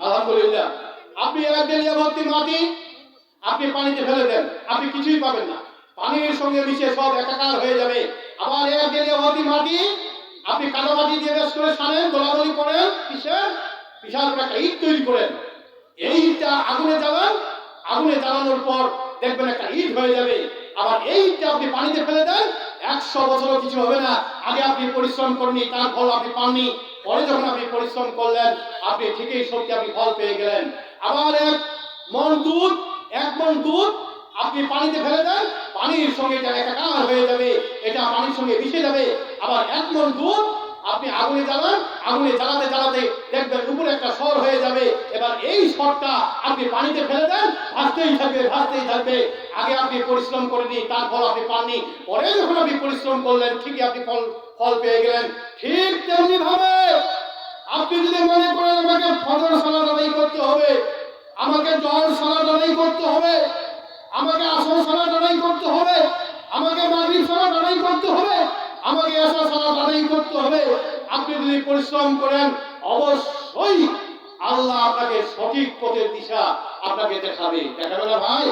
আলহামদুলিল্লাহ। আপনি 1 গেলিয়া ভর্তি মাটি আপনি পানিতে ফেলে দেন, আপনি কিছুই পাবেন না, পানির সঙ্গে মিশে সব একাকার হয়ে যাবে। আবার 1 গেলিয়া ভর্তি মাটি আপনি কাদা মাটি দিয়ে বেশ করে সানেন, দোলাদলি করেন, বিশাল একটা ইট তৈরি করেন, এই ইটটা আগুনে জ্বালান, আগুনে জ্বালানোর পর দেখবেন একটা ইট হয়ে যাবে। আবার এই ইটটা আপনি পানিতে ফেলে দেন, 100 বছরও কিছু হবে না। আগে আপনি পরিশ্রম করেননি, তার ফল আপনি পাননি, পরে যখন আপনি পরিশ্রম করলেন আপনি ঠিকই সত্যি আপনি ফল পেয়ে গেলেন। আবার 1 মণ দুধ আপনি পানিতে ফেলে দেন, পানির সঙ্গে এটা একাকার হয়ে যাবে, এটা পানির সঙ্গে মিশে যাবে। আবার 1 মণ দুধ আপনি আগুনে জ্বালান, আগুনে জ্বালাতে জ্বালাতে দেখবেন উপরে একটা স্বর হয়ে যাবে। এবার এই স্বরটা আপনি পানিতে ফেলে দেন, ভাসতেই থাকবে। আগে আপনি পরিশ্রম করেনি, তার ফল আপনি পাননি, পরে যখন আপনি পরিশ্রম করলেন ঠিকই আপনি ফল পেয়ে গেলেন। ঠিক তেমনি ভাবে আপনি যদি মনে করেন আমাকে ফজর সালাত আদায় করতে হবে, আমাকে জোহর সালাত আদায় করতে হবে, আমাকে আসর সালাত আদায় করতে হবে, আমাকে মাগরিব সালাত আদায় করতে হবে, আমাকে এশা সালাত আদায় করতে হবে, আপনি যদি পরিশ্রম করেন অবশ্যই আল্লাহ আপনাকে সঠিক পথের দিশা আপনাকে দেখাবে না ভাই?